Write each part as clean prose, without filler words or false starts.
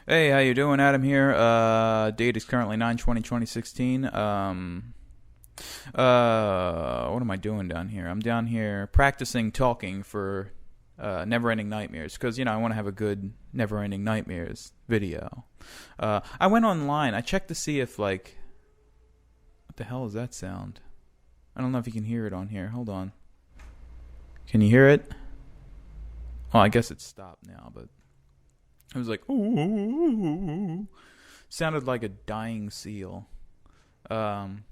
Hey, how you doing? Adam here. Date is currently 9/20/2016. What am I doing down here? I'm down here practicing talking for Never-Ending Nightmares because, I want to have a good Never-Ending Nightmares video. I went online. I checked to see if, like, what the hell is that sound? I don't know if you can hear it on here. Hold on. Can you hear it? Well, I guess it's stopped now, but it was like, ooh, sounded like a dying seal. Um,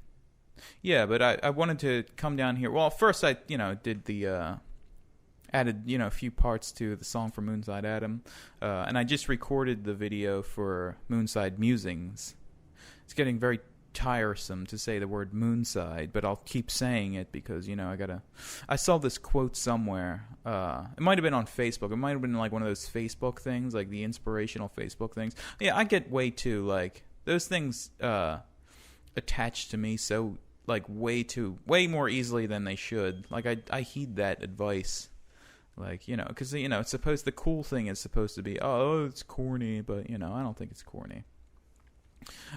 yeah, but I wanted to come down here. Well, first I, did the, added, a few parts to the song for Moonside Adam. And I just recorded the video for Moonside Musings. It's getting very tiresome to say the word Moonside, but I'll keep saying it because, I saw this quote somewhere. It might have been on Facebook. It might have been like one of those Facebook things, like the inspirational Facebook things. Yeah, I get way too, like, those things attached to me so, like, way more easily than they should. Like, I heed that advice. Like, because, it's supposed, the cool thing is supposed to be, oh, it's corny, but, I don't think it's corny.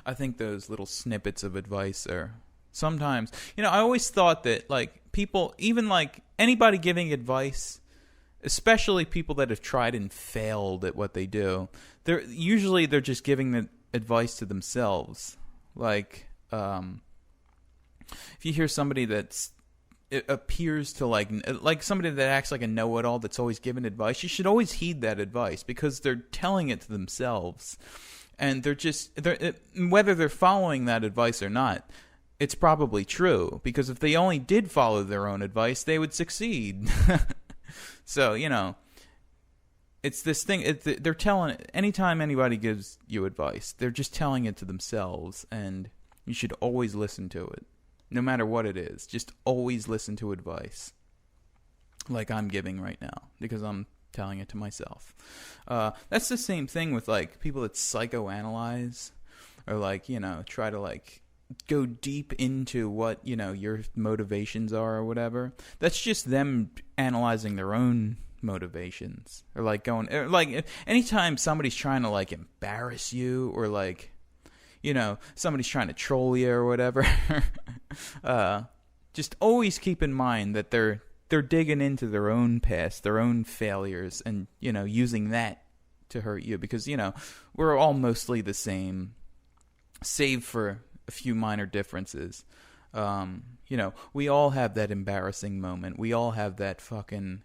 I think those little snippets of advice are sometimes, I always thought that, like, people, even like anybody giving advice, especially people that have tried and failed at what they do, they're just giving the advice to themselves. Like, if you hear somebody it appears to like somebody that acts like a know-it-all that's always giving advice, you should always heed that advice because they're telling it to themselves. And whether they're following that advice or not, it's probably true. Because if they only did follow their own advice, they would succeed. So, it's this thing. They're telling, anytime anybody gives you advice, they're just telling it to themselves. And you should always listen to it. No matter what it is. Just always listen to advice. Like I'm giving right now. Because I'm telling it to myself. That's the same thing with like people that psychoanalyze or like, try to like go deep into what, your motivations are or whatever. That's just them analyzing their own motivations or like going, or like anytime somebody's trying to like embarrass you or like, somebody's trying to troll you or whatever, just always keep in mind that they're digging into their own past, their own failures, and, using that to hurt you because, we're all mostly the same, save for a few minor differences. We all have that embarrassing moment. We all have that fucking,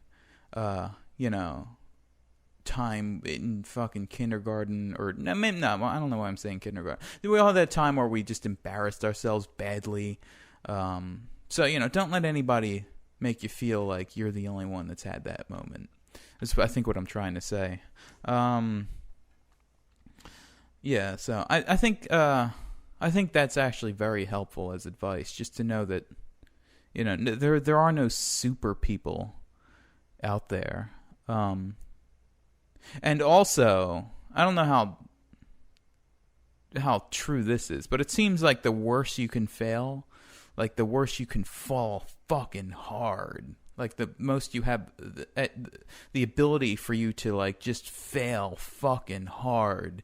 time in fucking kindergarten or, no, I don't know why I'm saying kindergarten. We all have that time where we just embarrassed ourselves badly. So, don't let anybody make you feel like you're the only one that's had that moment. That's, I think, what I'm trying to say. Yeah, so I think that's actually very helpful as advice, just to know that, there are no super people out there. And also, I don't know how true this is, but it seems like the worse you can fail, like the worse you can fall fucking hard. Like the most you have the ability for you to like just fail fucking hard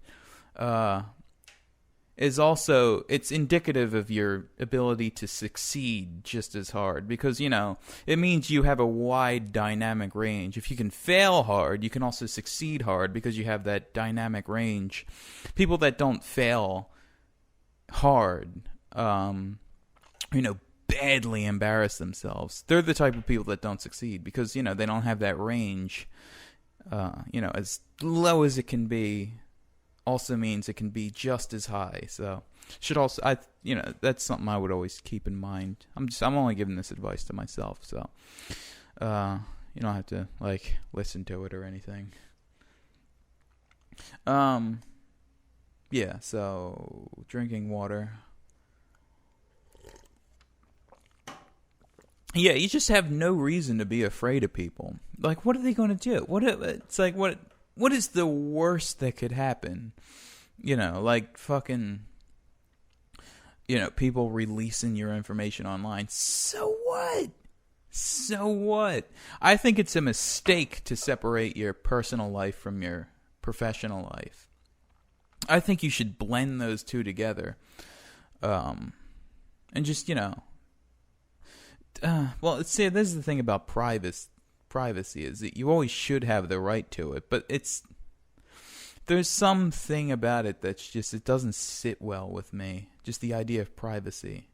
is also, it's indicative of your ability to succeed just as hard because, it means you have a wide dynamic range. If you can fail hard, you can also succeed hard because you have that dynamic range. People that don't fail hard, badly embarrass themselves. They're the type of people that don't succeed because, they don't have that range. As low as it can be also means it can be just as high. So should also, that's something I would always keep in mind. I'm only giving this advice to myself, so you don't have to like listen to it or anything. Yeah, so drinking water. Yeah, you just have no reason to be afraid of people. Like, what are they going to do? What is the worst that could happen? Like fucking, people releasing your information online. So what? So what? I think it's a mistake to separate your personal life from your professional life. I think you should blend those two together. And just, well, see, this is the thing about privacy is that you always should have the right to it, but there's something about it that's just, it doesn't sit well with me. Just the idea of privacy.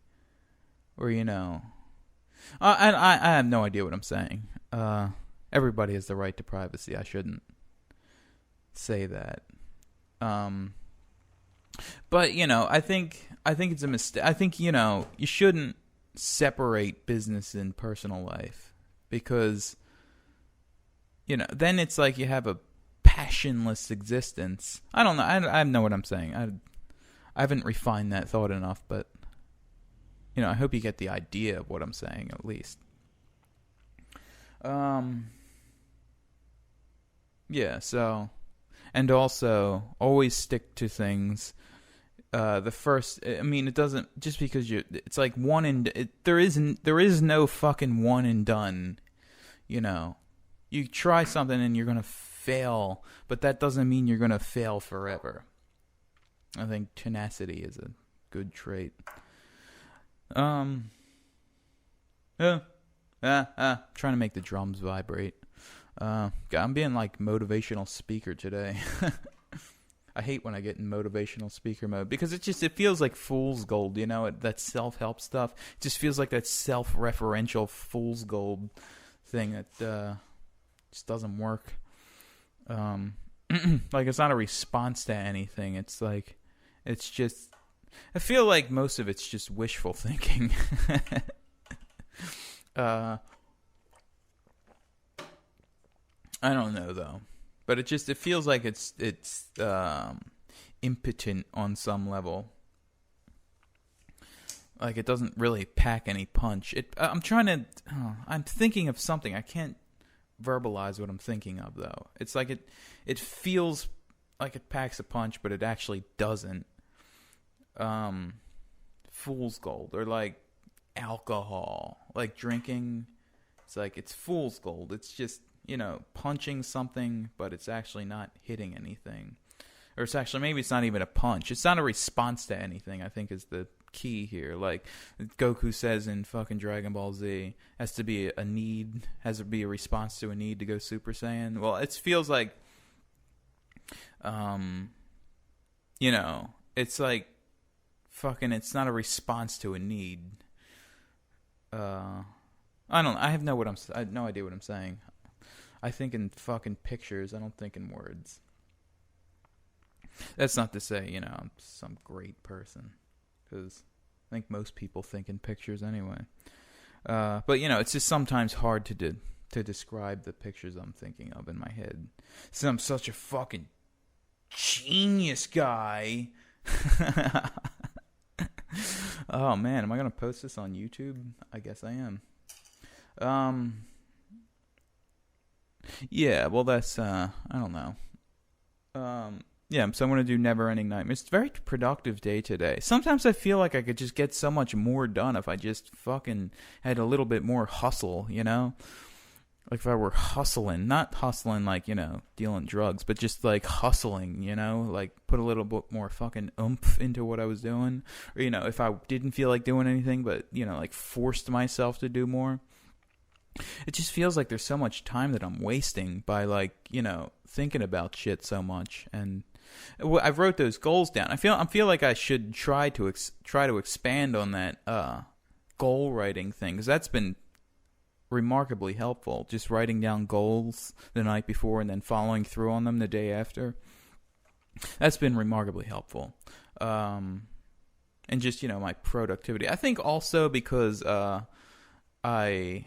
Or, I have no idea what I'm saying. Everybody has the right to privacy. I shouldn't say that. But, I think it's a mistake. I think, you shouldn't separate business and personal life. Because, then it's like you have a passionless existence. I don't know. I know what I'm saying. I haven't refined that thought enough, but, I hope you get the idea of what I'm saying, at least. Yeah, so... And also, always stick to things. It doesn't, just because it's like there is no fucking one and done, You try something and you're gonna fail, but that doesn't mean you're gonna fail forever. I think tenacity is a good trait. Trying to make the drums vibrate. I'm being like motivational speaker today. I hate when I get in motivational speaker mode because it feels like fool's gold, that self-help stuff. It just feels like that self-referential fool's gold thing that just doesn't work. Like it's not a response to anything. It's like, it's just, I feel like most of it's just wishful thinking. I don't know though, but it feels like it's impotent on some level. Like it doesn't really pack any punch. I'm thinking of something. I can't verbalize what I'm thinking of though. It's like it feels like it packs a punch, but it actually doesn't. Fool's gold, or like alcohol, like drinking. It's like it's fool's gold. It's just, punching something, but it's actually not hitting anything. Or maybe it's not even a punch. It's not a response to anything, I think is the key here. Like Goku says in fucking Dragon Ball Z, has to be a response to a need to go Super Saiyan. Well, it feels like, it's like fucking, it's not a response to a need. I have no idea what I'm saying. I think in fucking pictures. I don't think in words. That's not to say, I'm some great person. Because I think most people think in pictures anyway. But, it's just sometimes hard to describe the pictures I'm thinking of in my head. Since I'm such a fucking genius guy. Oh, man. Am I going to post this on YouTube? I guess I am. Yeah, well, that's, I don't know. Yeah, so I'm going to do Never Ending Nightmares. It's a very productive day today. Sometimes I feel like I could just get so much more done if I just fucking had a little bit more hustle, Like if I were hustling. Not hustling like, dealing drugs, but just like hustling, Like put a little bit more fucking oomph into what I was doing. Or, if I didn't feel like doing anything, but, like forced myself to do more. It just feels like there's so much time that I'm wasting by like, thinking about shit so much. And I wrote those goals down. I feel like I should try to expand on that goal writing thing, because that's been remarkably helpful. Just writing down goals the night before and then following through on them the day after. That's been remarkably helpful. And just, my productivity. I think also because I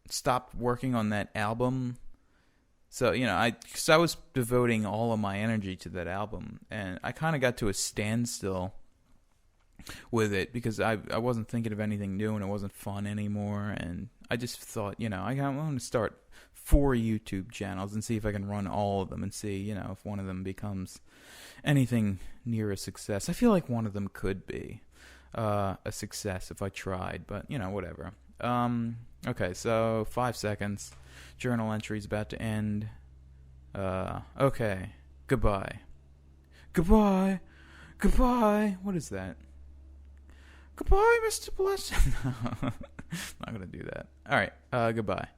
stopped working on that album. So, I was devoting all of my energy to that album, and I kind of got to a standstill with it because I wasn't thinking of anything new and it wasn't fun anymore. And I just thought, I want to start 4 YouTube channels and see if I can run all of them and see, if one of them becomes anything near a success. I feel like one of them could be a success if I tried, but, whatever. Okay, so 5 seconds. Journal entry's about to end. Okay. Goodbye. Goodbye. Goodbye. What is that? Goodbye, Mr. Blessing. I'm not going to do that. All right. Goodbye.